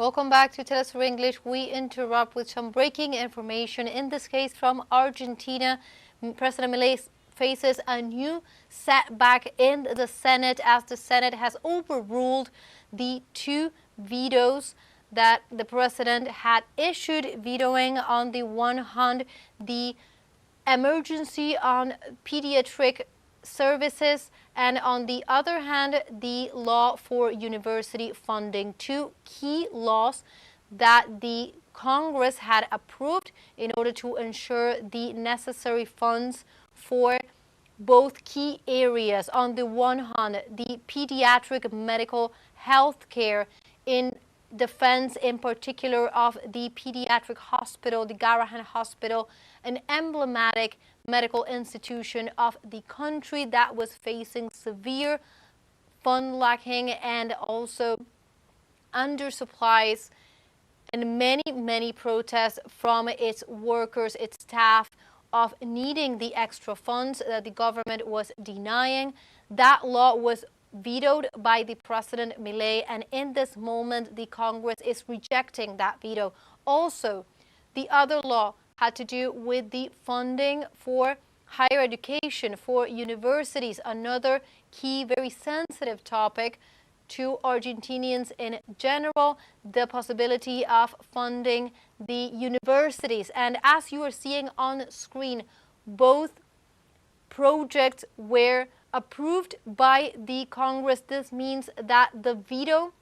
Welcome back to teleSUR English. We interrupt with some breaking information. In this case from Argentina, President Milei faces a new setback in the Senate as the Senate has overruled the 2 vetoes that the president had issued, vetoing on the one hand the emergency on pediatric services and on the other hand the law for university funding, 2 key laws that the Congress had approved in order to ensure the necessary funds for both key areas. On the one hand, the pediatric medical health care in defense in particular of the pediatric hospital, the Garahan Hospital, an emblematic medical institution of the country that was facing severe fund lacking and also undersupplies and many protests from its workers, its staff, of needing the extra funds that the government was denying. That law was vetoed by the President Milei, and in this moment the Congress is rejecting that veto. Also, the other law had to do with the funding for higher education, for universities, another key, very sensitive topic to Argentinians in general, the possibility of funding the universities. And as you are seeing on screen, both projects were approved by the Congress. This means that the veto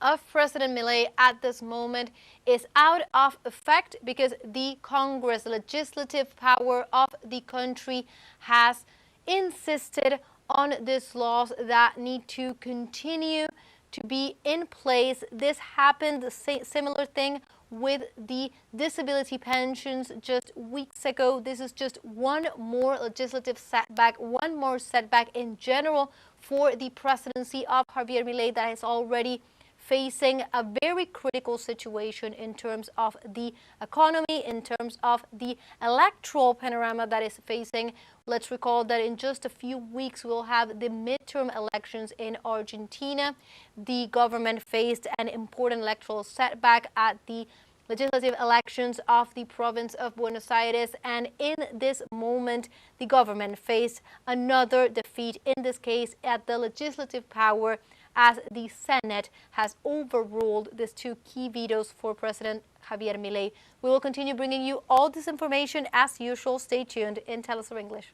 of President Milei at this moment is out of effect because the Congress, legislative power of the country, has insisted on these laws that need to continue to be in place. This happened, the similar thing with the disability pensions just weeks ago. This is just one more legislative setback, one more setback in general for the presidency of Javier Milei that is already facing a very critical situation in terms of the economy, in terms of the electoral panorama that is facing. Let's recall that in just a few weeks we'll have the midterm elections in Argentina. The government faced an important electoral setback at the legislative elections of the province of Buenos Aires, and in this moment the government faced another defeat, in this case at the legislative power, as the Senate has overruled these 2 key vetoes for President Javier Milei. We will continue bringing you all this information as usual. Stay tuned in teleSUR English.